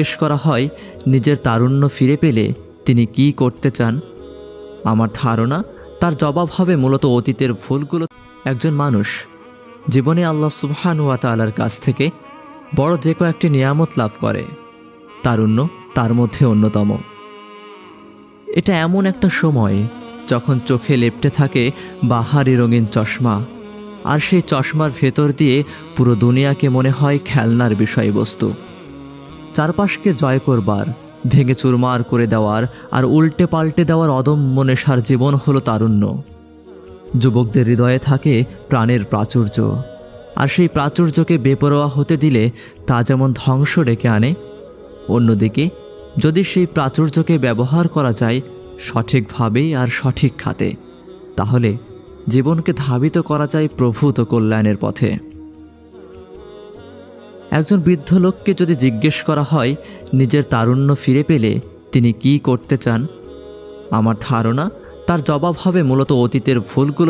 জিজ্ঞেস করা হয় নিজের তারুণ্য ফিরে পেলে তিনি কি করতে চান, আমার ধারণা তার জবাব হবে মূলত অতীতের ভুলগুলো। একজন মানুষ জীবনে আল্লাহ সুবহানাহু ওয়া তাআলার কাছ থেকে বড় যে কয়েকটি নিয়ামত লাভ করে, তারুণ্য তার মধ্যে অন্যতম। এটা এমন একটা সময় যখন চোখে লেপ্টে থাকে বাহারি রঙিন চশমা, আর সেই চশমার ভেতর দিয়ে পুরো দুনিয়াকে মনে হয় খেলনার বিষয়বস্তু। চারপাশকে জয় করবার, ভেঙে চুরমার করে দেওয়ার আর উল্টে পাল্টে দেওয়ার অদম্য নেশার জীবন হলো তারুণ্য। যুবকদের হৃদয়ে থাকে প্রাণের প্রাচুর্য, আর সেই প্রাচুর্যকে বেপরোয়া হতে দিলে তা যেমন ধ্বংস ডেকে আনে, অন্যদিকে যদি সেই প্রাচুর্যকে ব্যবহার করা যায় সঠিকভাবে আর সঠিক খাতে, তাহলে জীবনকে ধাবিত করা যায় প্রভূত কল্যাণের পথে। একজন বৃদ্ধ লোককে যদি জিজ্ঞেস করা হয় নিজের তারুণ্য ফিরে পেলে তিনি কি করতে চান, আমার ধারণা তার জবাব হবে মূলত অতীতের ভুলগুলো